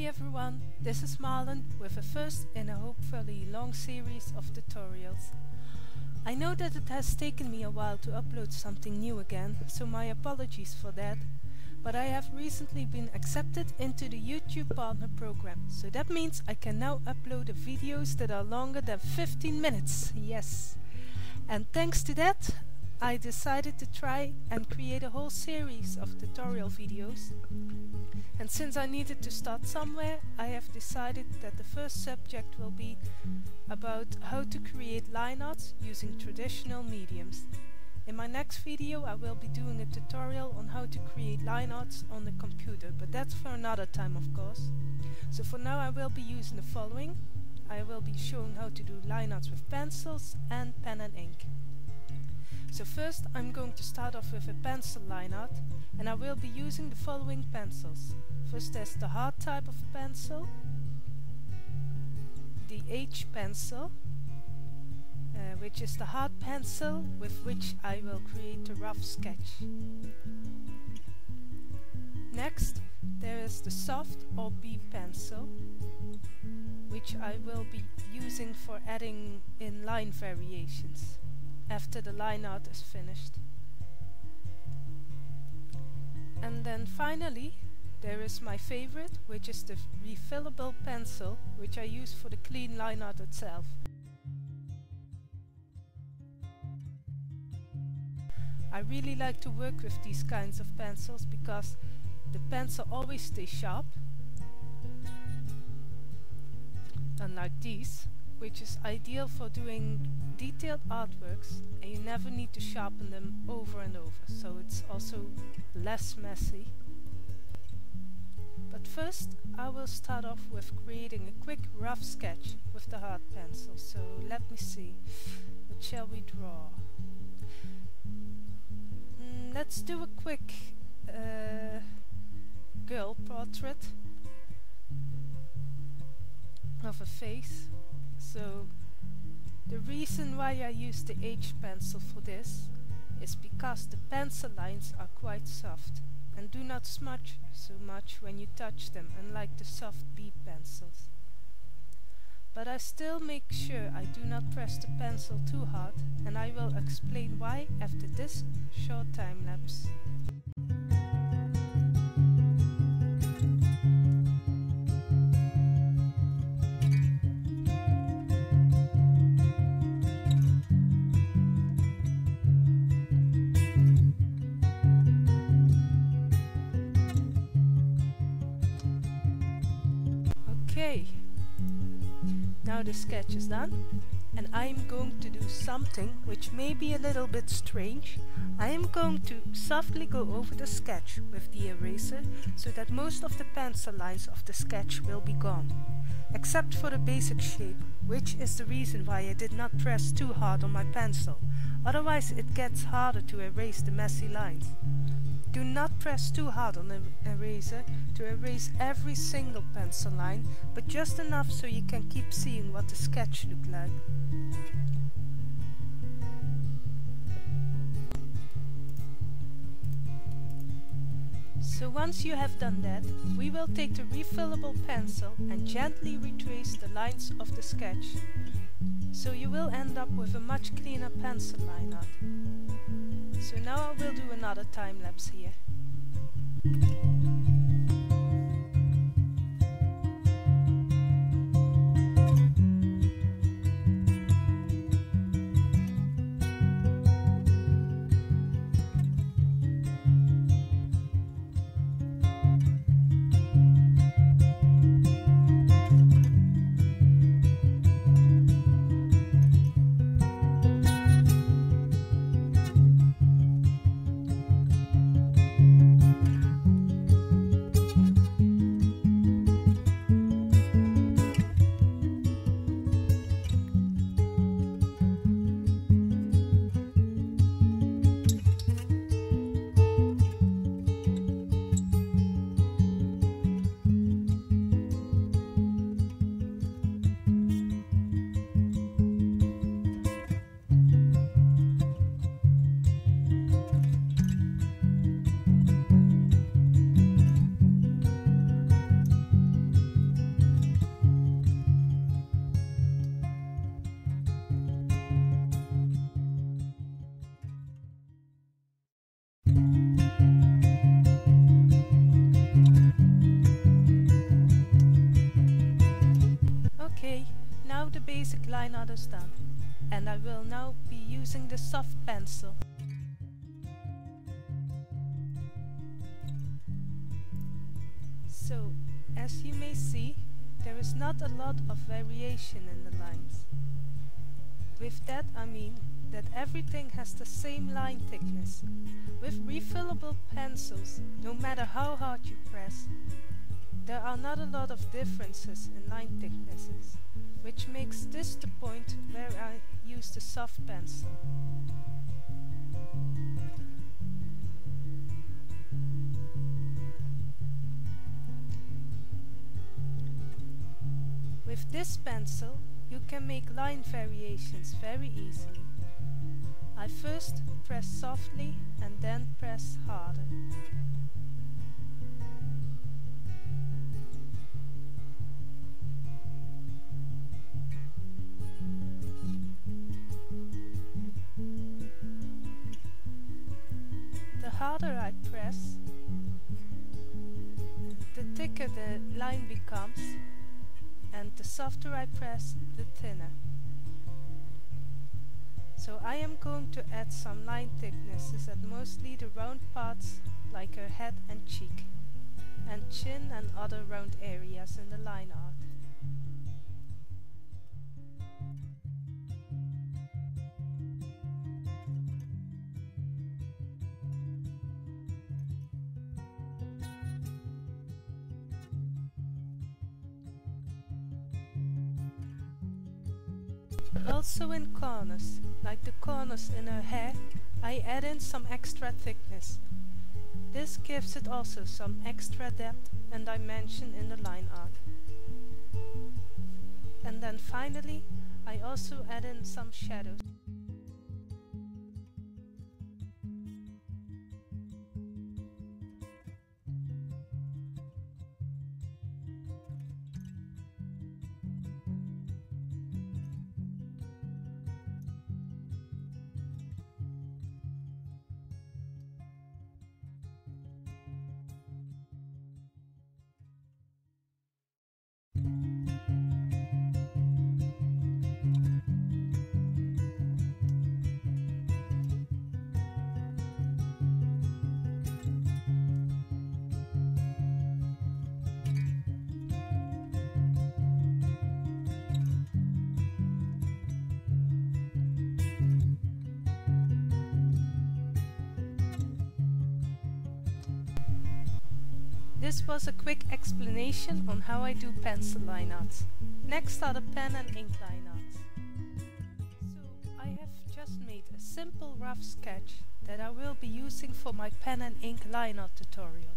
everyone, this is Marlon with a first in a hopefully long series of tutorials. I know that it has taken me a while to upload something new again, so my apologies for that, but I have recently been accepted into the YouTube Partner Program, so that means I can now upload videos that are longer than 15 minutes, yes! And thanks to that, I decided to try and create a whole series of tutorial videos. And since I needed to start somewhere, I have decided that the first subject will be about how to create line arts using traditional mediums. In my next video I will be doing a tutorial on how to create line arts on the computer, but that's for another time of course. So for now I will be using the following. I will be showing how to do line arts with pencils and pen and ink. So first I'm going to start off with a pencil line art, and I will be using the following pencils. First there's the hard type of pencil, the H pencil, which is the hard pencil with which I will create a rough sketch. Next there is the soft or B pencil, which I will be using for adding in line variations after the line art is finished. And then finally there is my favorite, which is the refillable pencil, which I use for the clean line art itself. I really like to work with these kinds of pencils because the pencil always stays sharp, unlike these, which is ideal for doing detailed artworks, and you never need to sharpen them over and over, so it's also less messy. But first I will start off with creating a quick rough sketch with the hard pencil, so let me see, what shall we draw? Let's do a quick girl portrait of a face. So the reason why I use the H pencil for this is because the pencil lines are quite soft and do not smudge so much when you touch them, unlike the soft B pencils. But I still make sure I do not press the pencil too hard, and I will explain why after this short time lapse. Okay, now the sketch is done, and I am going to do something which may be a little bit strange. I am going to softly go over the sketch with the eraser so that most of the pencil lines of the sketch will be gone, except for the basic shape, which is the reason why I did not press too hard on my pencil, otherwise it gets harder to erase the messy lines. Do not press too hard on the eraser to erase every single pencil line, but just enough so you can keep seeing what the sketch looked like. So once you have done that, we will take the refillable pencil and gently retrace the lines of the sketch. So you will end up with a much cleaner pencil line art. So now I will do another time lapse here. line art is done, and I will now be using the soft pencil. So, as you may see, there is not a lot of variation in the lines. With that I mean that everything has the same line thickness. With refillable pencils, no matter how hard you press, there are not a lot of differences in line thicknesses, which makes this the point where I use the soft pencil. With this pencil, you can make line variations very easily. I first press softly and then press harder. The harder I press, the thicker the line becomes, and the softer I press, the thinner. So I am going to add some line thicknesses at mostly the round parts like her head and cheek, and chin and other round areas in the line art. Also in corners, like the corners in her hair, I add in some extra thickness. This gives it also some extra depth and dimension in the line art. And then finally, I also add in some shadows. This was a quick explanation on how I do pencil line arts. Next are the pen and ink line arts. So I have just made a simple rough sketch that I will be using for my pen and ink line art tutorial.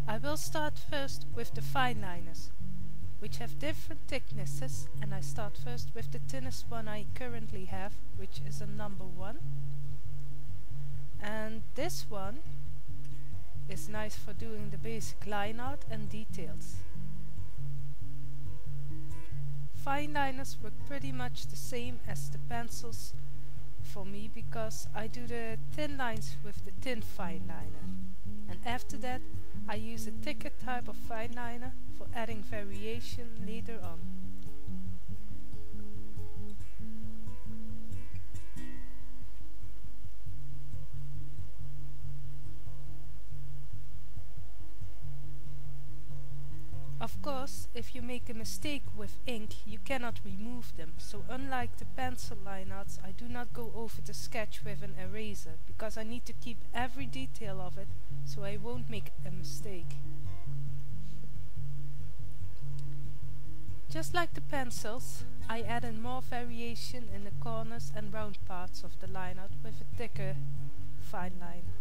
I will start first with the fine liners, which have different thicknesses, and I start first with the thinnest one I currently have, which is a number 1. And this one is nice for doing the basic line art and details. Fine liners work pretty much the same as the pencils for me, because I do the thin lines with the thin fine liner, and after that I use a thicker type of fine liner for adding variation later on. Of course, if you make a mistake with ink, you cannot remove them, so unlike the pencil line arts, I do not go over the sketch with an eraser, because I need to keep every detail of it, so I won't make a mistake. Just like the pencils, I add in more variation in the corners and round parts of the line art with a thicker fine liner.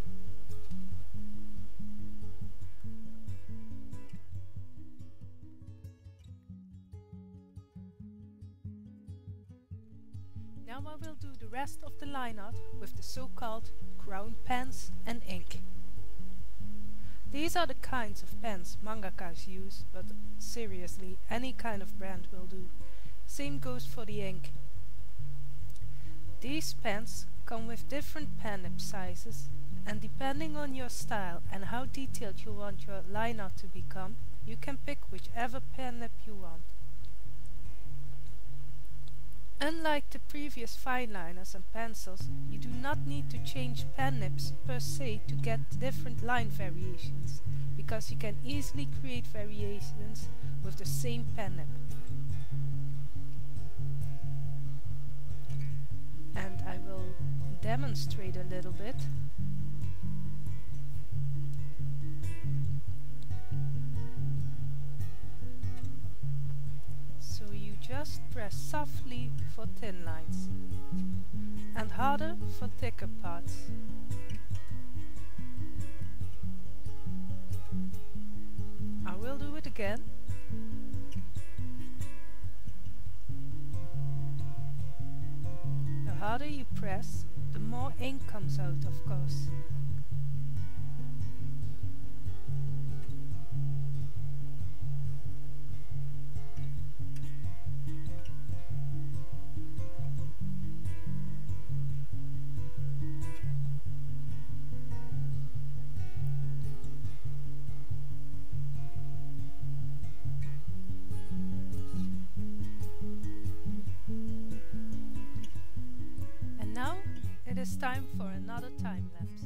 Now I will do the rest of the line art with the so-called crown pens and ink. These are the kinds of pens mangakas use, but seriously, any kind of brand will do. Same goes for the ink. These pens come with different pen nib sizes, and depending on your style and how detailed you want your line art to become, you can pick whichever pen nib you want. Unlike the previous fine liners and pencils, you do not need to change pen nibs per se to get different line variations, because you can easily create variations with the same pen nib. And I will demonstrate a little bit. So you just press softly for thin lines and harder for thicker parts. I will do it again. The harder you press, the more ink comes out, of course. And now it is time for another time lapse.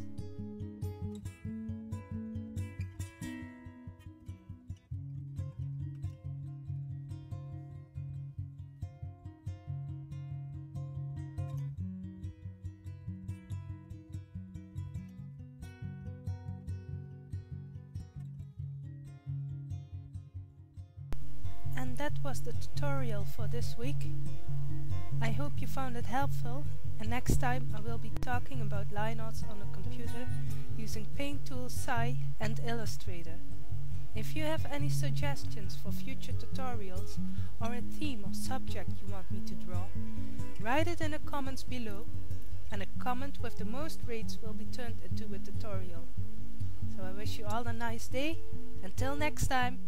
And that was the tutorial for this week. I hope you found it helpful, and next time I will be talking about line arts on a computer using Paint Tool, Sai and Illustrator. If you have any suggestions for future tutorials or a theme or subject you want me to draw, write it in the comments below, and a comment with the most rates will be turned into a tutorial. So I wish you all a nice day. Until next time!